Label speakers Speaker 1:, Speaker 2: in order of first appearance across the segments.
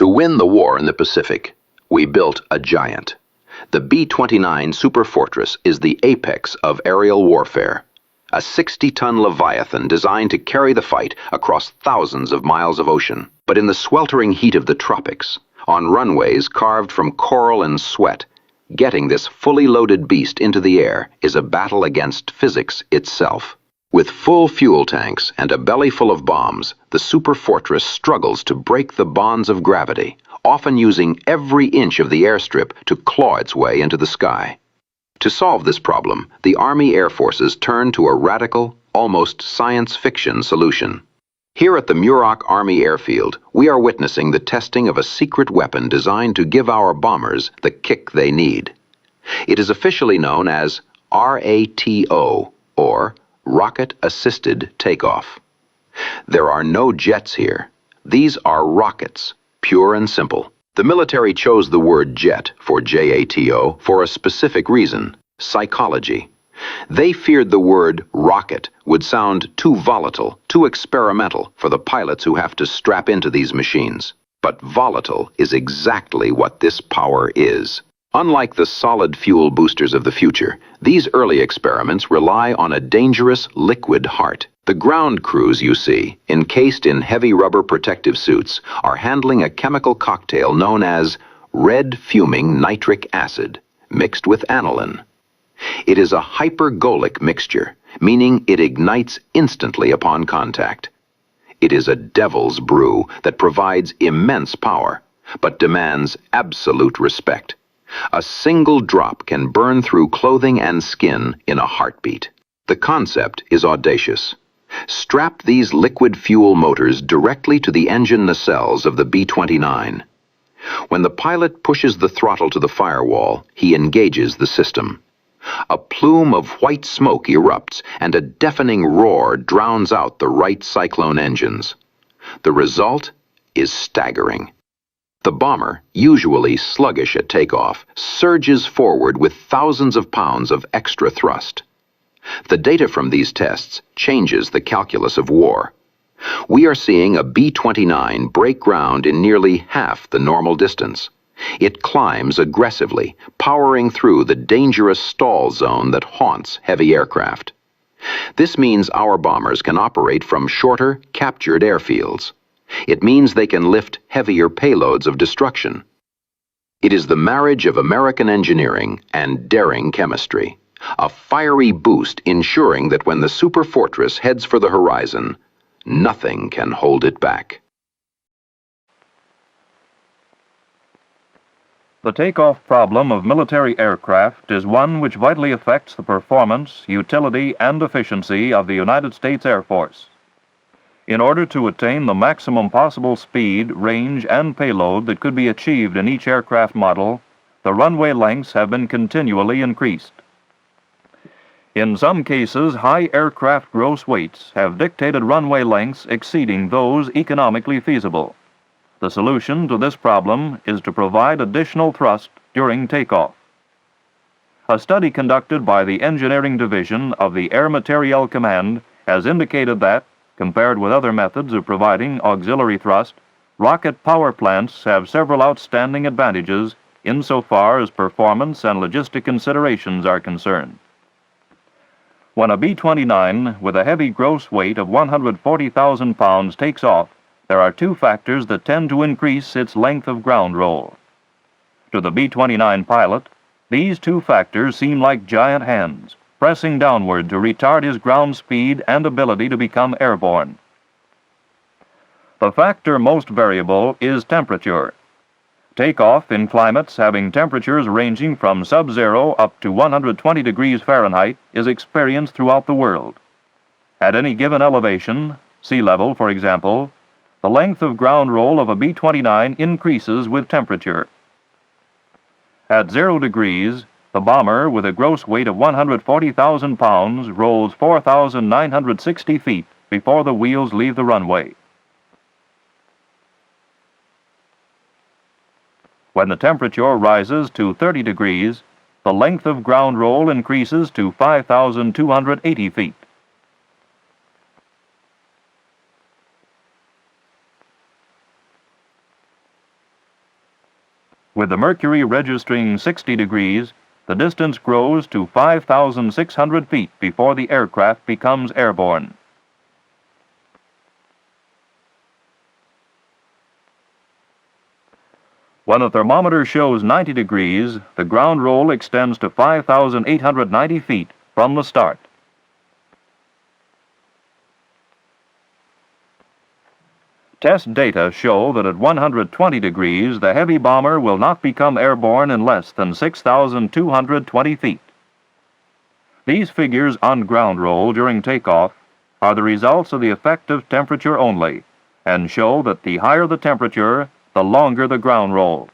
Speaker 1: To win the war in the Pacific, we built a giant. The B-29 Superfortress is the apex of aerial warfare. A 60-ton Leviathan designed to carry the fight across thousands of miles of ocean. But in the sweltering heat of the tropics, on runways carved from coral and sweat, getting this fully loaded beast into the air is a battle against physics itself. With full fuel tanks and a belly full of bombs, the Superfortress struggles to break the bonds of gravity, often using every inch of the airstrip to claw its way into the sky. To solve this problem, the Army Air Forces turned to a radical, almost science fiction solution. Here at the Muroc Army Air Field, we are witnessing the testing of a secret weapon designed to give our bombers the kick they need. It is officially known as R.A.T.O, or Rocket-Assisted Takeoff. There are no jets here. These are rockets, pure and simple. The military chose the word jet for J.A.T.O for a specific reason: psychology. They feared the word rocket would sound too volatile, too experimental for the pilots who have to strap into these machines. But volatile is exactly what this power is. Unlike the solid fuel boosters of the future, these early experiments rely on a dangerous liquid heart. The ground crews you see, encased in heavy rubber protective suits, are handling a chemical cocktail known as red fuming nitric acid, mixed with aniline. It is a hypergolic mixture, meaning it ignites instantly upon contact. It is a devil's brew that provides immense power, but demands absolute respect. A single drop can burn through clothing and skin in a heartbeat. The concept is audacious. Strap these liquid fuel motors directly to the engine nacelles of the B-29. When the pilot pushes the throttle to the firewall, he engages the system. A plume of white smoke erupts, and a deafening roar drowns out the Wright Cyclone engines. The result is staggering. The bomber, usually sluggish at takeoff, surges forward with thousands of pounds of extra thrust. The data from these tests changes the calculus of war. We are seeing a B-29 break ground in nearly half the normal distance. It climbs aggressively, powering through the dangerous stall zone that haunts heavy aircraft. This means our bombers can operate from shorter, captured airfields. It means they can lift heavier payloads of destruction. It is the marriage of American engineering and daring chemistry. A fiery boost ensuring that when the Superfortress heads for the horizon, nothing can hold it back.
Speaker 2: The takeoff problem of military aircraft is one which vitally affects the performance, utility, and efficiency of the United States Air Force. In order to attain the maximum possible speed, range, and payload that could be achieved in each aircraft model, the runway lengths have been continually increased. In some cases, high aircraft gross weights have dictated runway lengths exceeding those economically feasible. The solution to this problem is to provide additional thrust during takeoff. A study conducted by the Engineering Division of the Air Materiel Command has indicated that, compared with other methods of providing auxiliary thrust, rocket power plants have several outstanding advantages insofar as performance and logistic considerations are concerned. When a B-29 with a heavy gross weight of 140,000 pounds takes off, there are two factors that tend to increase its length of ground roll. To the B-29 pilot, these two factors seem like giant hands, pressing downward to retard his ground speed and ability to become airborne. The factor most variable is temperature. Takeoff in climates having temperatures ranging from sub-zero up to 120 degrees Fahrenheit is experienced throughout the world. At any given elevation, sea level for example, the length of ground roll of a B-29 increases with temperature. At 0 degrees, the bomber with a gross weight of 140,000 pounds rolls 4,960 feet before the wheels leave the runway. When the temperature rises to 30 degrees, the length of ground roll increases to 5,280 feet. With the mercury registering 60 degrees, the distance grows to 5,600 feet before the aircraft becomes airborne. When the thermometer shows 90 degrees, the ground roll extends to 5,890 feet from the start. Test data show that at 120 degrees, the heavy bomber will not become airborne in less than 6,220 feet. These figures on ground roll during takeoff are the results of the effective temperature only, and show that the higher the temperature, the longer the ground roll.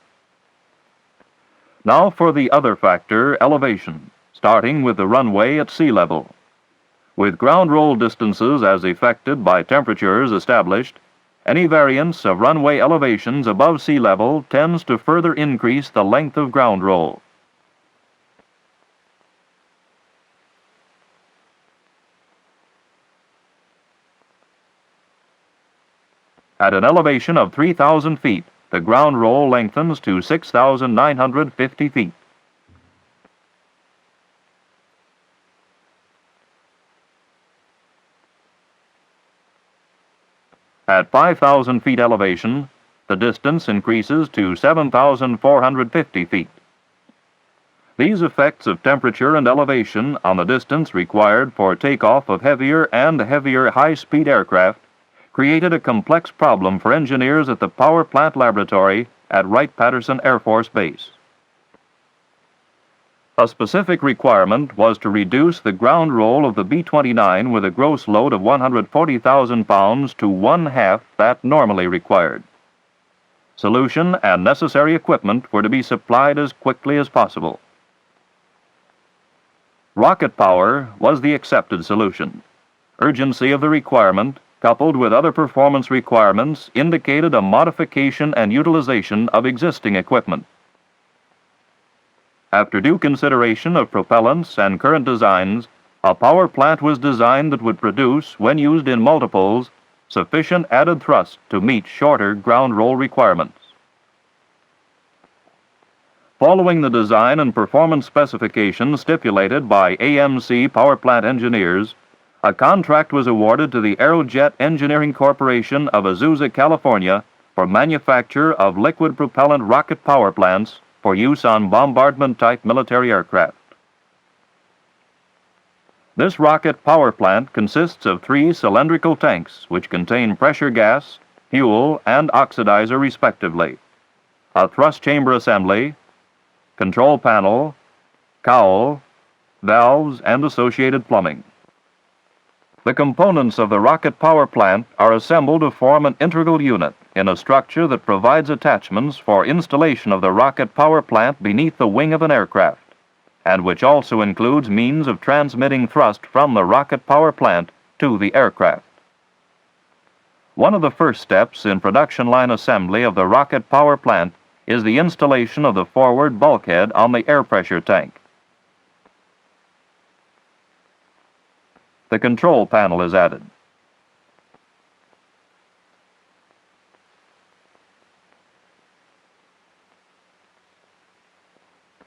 Speaker 2: Now for the other factor, elevation, starting with the runway at sea level. With ground roll distances as affected by temperatures established, any variance of runway elevations above sea level tends to further increase the length of ground roll. At an elevation of 3,000 feet, the ground roll lengthens to 6,950 feet. At 5,000 feet elevation, the distance increases to 7,450 feet. These effects of temperature and elevation on the distance required for takeoff of heavier and heavier high-speed aircraft created a complex problem for engineers at the Power Plant Laboratory at Wright-Patterson Air Force Base. A specific requirement was to reduce the ground roll of the B-29 with a gross load of 140,000 pounds to one-half that normally required. Solution and necessary equipment were to be supplied as quickly as possible. Rocket power was the accepted solution. Urgency of the requirement, coupled with other performance requirements, indicated a modification and utilization of existing equipment. After due consideration of propellants and current designs, a power plant was designed that would produce, when used in multiples, sufficient added thrust to meet shorter ground roll requirements. Following the design and performance specifications stipulated by AMC power plant engineers, a contract was awarded to the Aerojet Engineering Corporation of Azusa, California, for manufacture of liquid propellant rocket power plants for use on bombardment-type military aircraft. This rocket power plant consists of 3 cylindrical tanks which contain pressure gas, fuel, and oxidizer respectively, a thrust chamber assembly, control panel, cowl, valves, and associated plumbing. The components of the rocket power plant are assembled to form an integral unit in a structure that provides attachments for installation of the rocket power plant beneath the wing of an aircraft, and which also includes means of transmitting thrust from the rocket power plant to the aircraft. One of the first steps in production line assembly of the rocket power plant is the installation of the forward bulkhead on the air pressure tank. The control panel is added.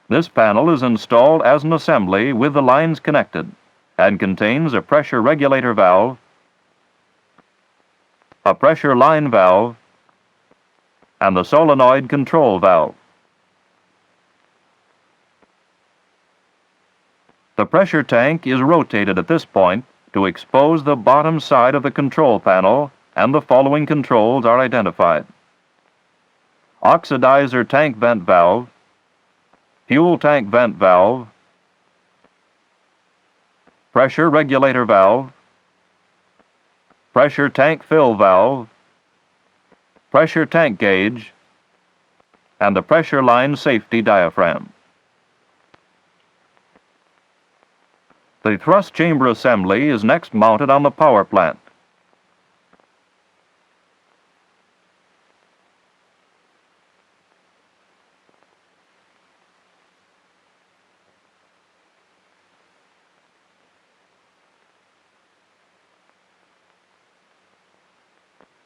Speaker 2: This panel is installed as an assembly with the lines connected and contains a pressure regulator valve, a pressure line valve, and the solenoid control valve. The pressure tank is rotated at this point to expose the bottom side of the control panel, and the following controls are identified: oxidizer tank vent valve, fuel tank vent valve, pressure regulator valve, pressure tank fill valve, pressure tank gauge, and the pressure line safety diaphragm. The thrust chamber assembly is next mounted on the power plant.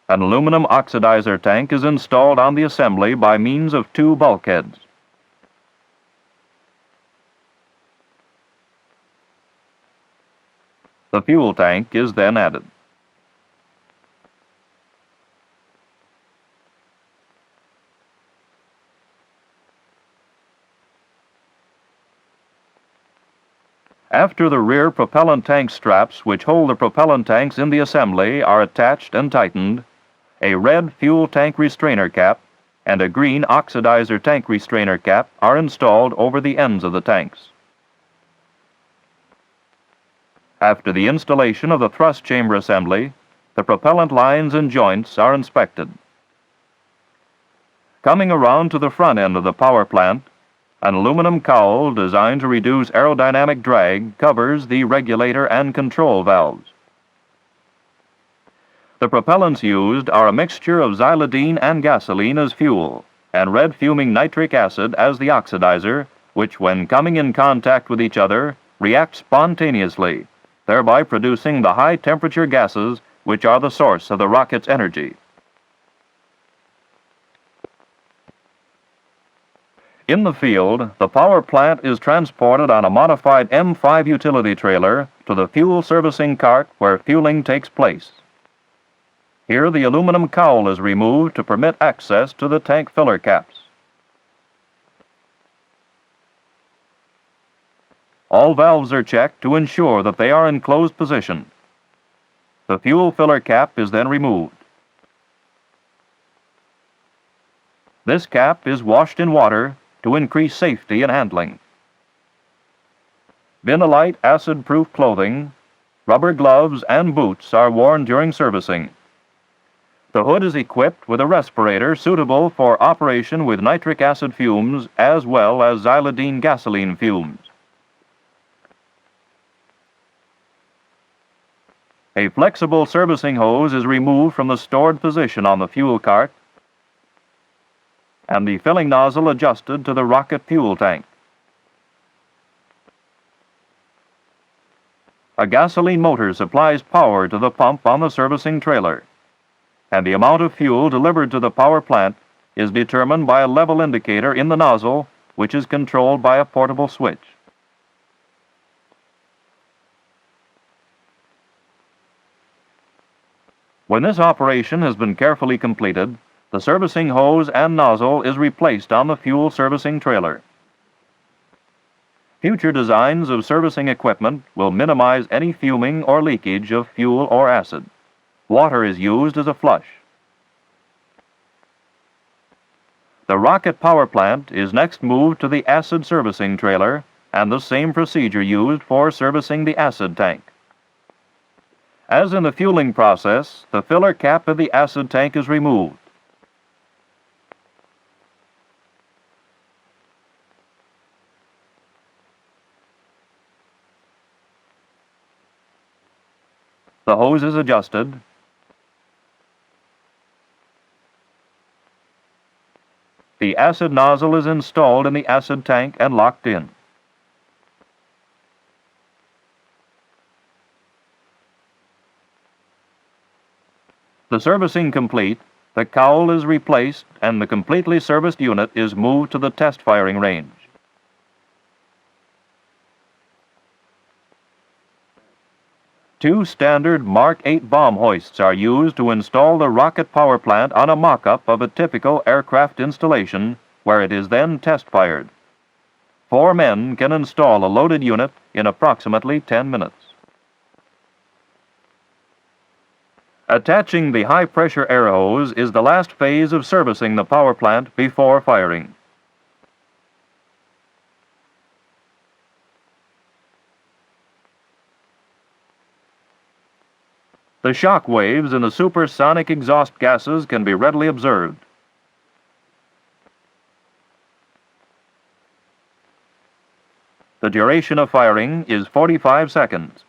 Speaker 2: An aluminum oxidizer tank is installed on the assembly by means of two bulkheads. The fuel tank is then added. After the rear propellant tank straps which hold the propellant tanks in the assembly are attached and tightened, a red fuel tank restrainer cap and a green oxidizer tank restrainer cap are installed over the ends of the tanks. After the installation of the thrust chamber assembly, the propellant lines and joints are inspected. Coming around to the front end of the power plant, an aluminum cowl designed to reduce aerodynamic drag covers the regulator and control valves. The propellants used are a mixture of xylidine and gasoline as fuel, and red fuming nitric acid as the oxidizer, which when coming in contact with each other react spontaneously, thereby producing the high temperature gases which are the source of the rocket's energy. In the field, the power plant is transported on a modified M5 utility trailer to the fuel servicing cart where fueling takes place. Here the aluminum cowl is removed to permit access to the tank filler caps. All valves are checked to ensure that they are in closed position. The fuel filler cap is then removed. This cap is washed in water to increase safety in handling. Vinylite acid-proof clothing, rubber gloves, and boots are worn during servicing. The hood is equipped with a respirator suitable for operation with nitric acid fumes as well as xylidine gasoline fumes. A flexible servicing hose is removed from the stored position on the fuel cart and the filling nozzle adjusted to the rocket fuel tank. A gasoline motor supplies power to the pump on the servicing trailer, and the amount of fuel delivered to the power plant is determined by a level indicator in the nozzle, which is controlled by a portable switch. When this operation has been carefully completed, the servicing hose and nozzle is replaced on the fuel servicing trailer. Future designs of servicing equipment will minimize any fuming or leakage of fuel or acid. Water is used as a flush. The rocket power plant is next moved to the acid servicing trailer, and the same procedure used for servicing the acid tank. As in the fueling process, the filler cap of the acid tank is removed. The hose is adjusted. The acid nozzle is installed in the acid tank and locked in. The servicing complete, the cowl is replaced and the completely serviced unit is moved to the test firing range. Two standard Mark 8 bomb hoists are used to install the rocket power plant on a mock-up of a typical aircraft installation, where it is then test-fired. 4 men can install a loaded unit in approximately 10 minutes. Attaching the high-pressure air hose is the last phase of servicing the power plant before firing. The shock waves in the supersonic exhaust gases can be readily observed. The duration of firing is 45 seconds.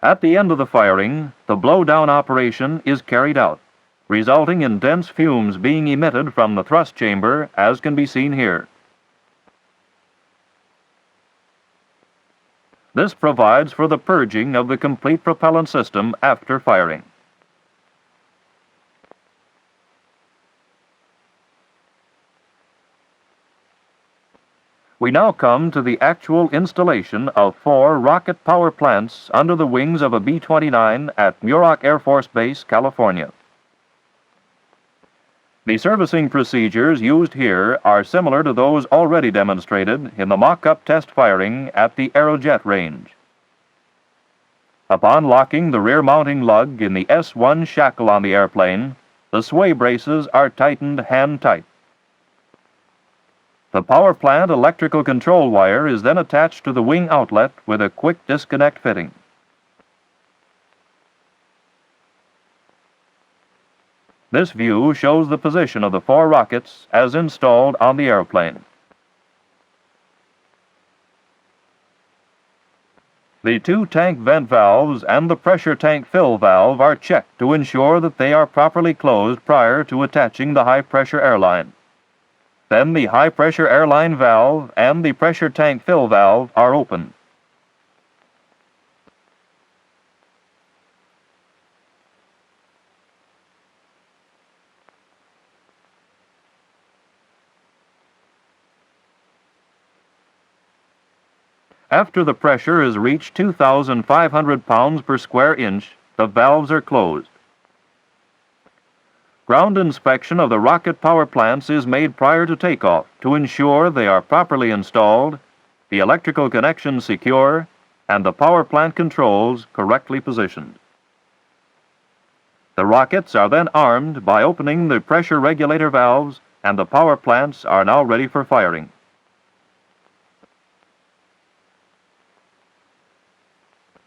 Speaker 2: At the end of the firing, the blowdown operation is carried out, resulting in dense fumes being emitted from the thrust chamber, as can be seen here. This provides for the purging of the complete propellant system after firing. We now come to the actual installation of 4 rocket power plants under the wings of a B-29 at Muroc Air Force Base, California. The servicing procedures used here are similar to those already demonstrated in the mock-up test firing at the Aerojet range. Upon locking the rear mounting lug in the S1 shackle on the airplane, the sway braces are tightened hand-tight. The power plant electrical control wire is then attached to the wing outlet with a quick disconnect fitting. This view shows the position of the 4 rockets as installed on the airplane. The 2 tank vent valves and the pressure tank fill valve are checked to ensure that they are properly closed prior to attaching the high-pressure airline. Then the high-pressure airline valve and the pressure tank fill valve are opened. After the pressure has reached 2,500 pounds per square inch, the valves are closed. Ground inspection of the rocket power plants is made prior to takeoff to ensure they are properly installed, the electrical connections secure, and the power plant controls correctly positioned. The rockets are then armed by opening the pressure regulator valves, and the power plants are now ready for firing.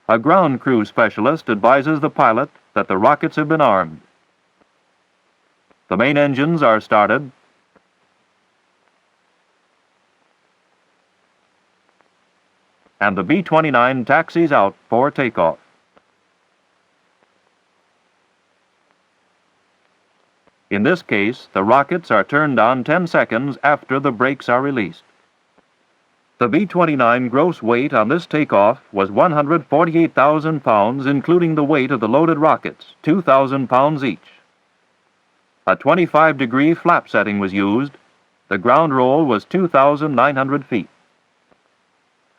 Speaker 2: A ground crew specialist advises the pilot that the rockets have been armed. The main engines are started, and the B-29 taxis out for takeoff. In this case, the rockets are turned on 10 seconds after the brakes are released. The B-29 gross weight on this takeoff was 148,000 pounds, including the weight of the loaded rockets, 2,000 pounds each. A 25-degree flap setting was used. The ground roll was 2,900 feet.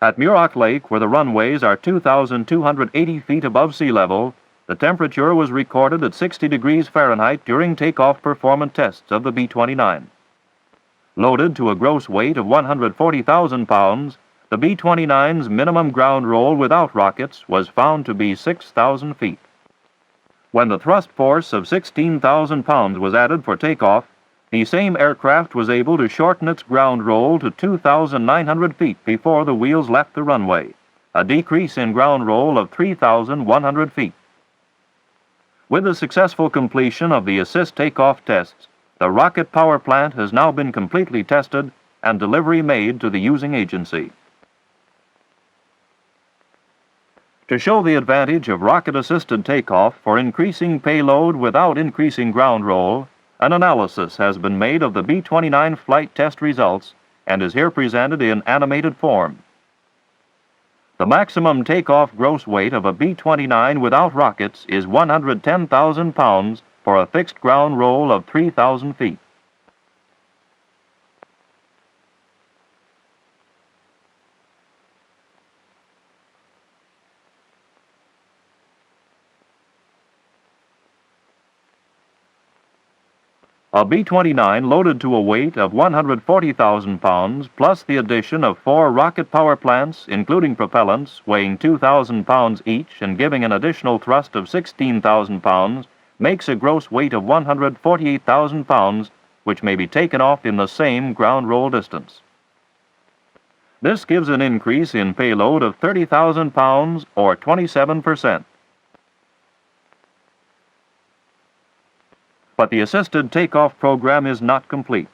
Speaker 2: At Muroc Lake, where the runways are 2,280 feet above sea level, the temperature was recorded at 60 degrees Fahrenheit during takeoff performance tests of the B-29. Loaded to a gross weight of 140,000 pounds, the B-29's minimum ground roll without rockets was found to be 6,000 feet. When the thrust force of 16,000 pounds was added for takeoff, the same aircraft was able to shorten its ground roll to 2,900 feet before the wheels left the runway, a decrease in ground roll of 3,100 feet. With the successful completion of the assist takeoff tests, the rocket power plant has now been completely tested and delivery made to the using agency. To show the advantage of rocket-assisted takeoff for increasing payload without increasing ground roll, an analysis has been made of the B-29 flight test results and is here presented in animated form. The maximum takeoff gross weight of a B-29 without rockets is 110,000 pounds for a fixed ground roll of 3,000 feet. A B-29 loaded to a weight of 140,000 pounds, plus the addition of 4 rocket power plants, including propellants, weighing 2,000 pounds each and giving an additional thrust of 16,000 pounds, makes a gross weight of 148,000 pounds, which may be taken off in the same ground roll distance. This gives an increase in payload of 30,000 pounds, or 27%. But the assisted takeoff program is not complete.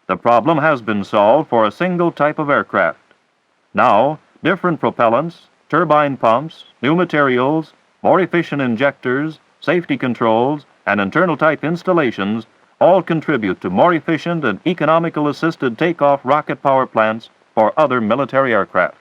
Speaker 2: The problem has been solved for a single type of aircraft. Now, different propellants, turbine pumps, new materials, more efficient injectors, safety controls, and internal type installations all contribute to more efficient and economical assisted takeoff rocket power plants for other military aircraft.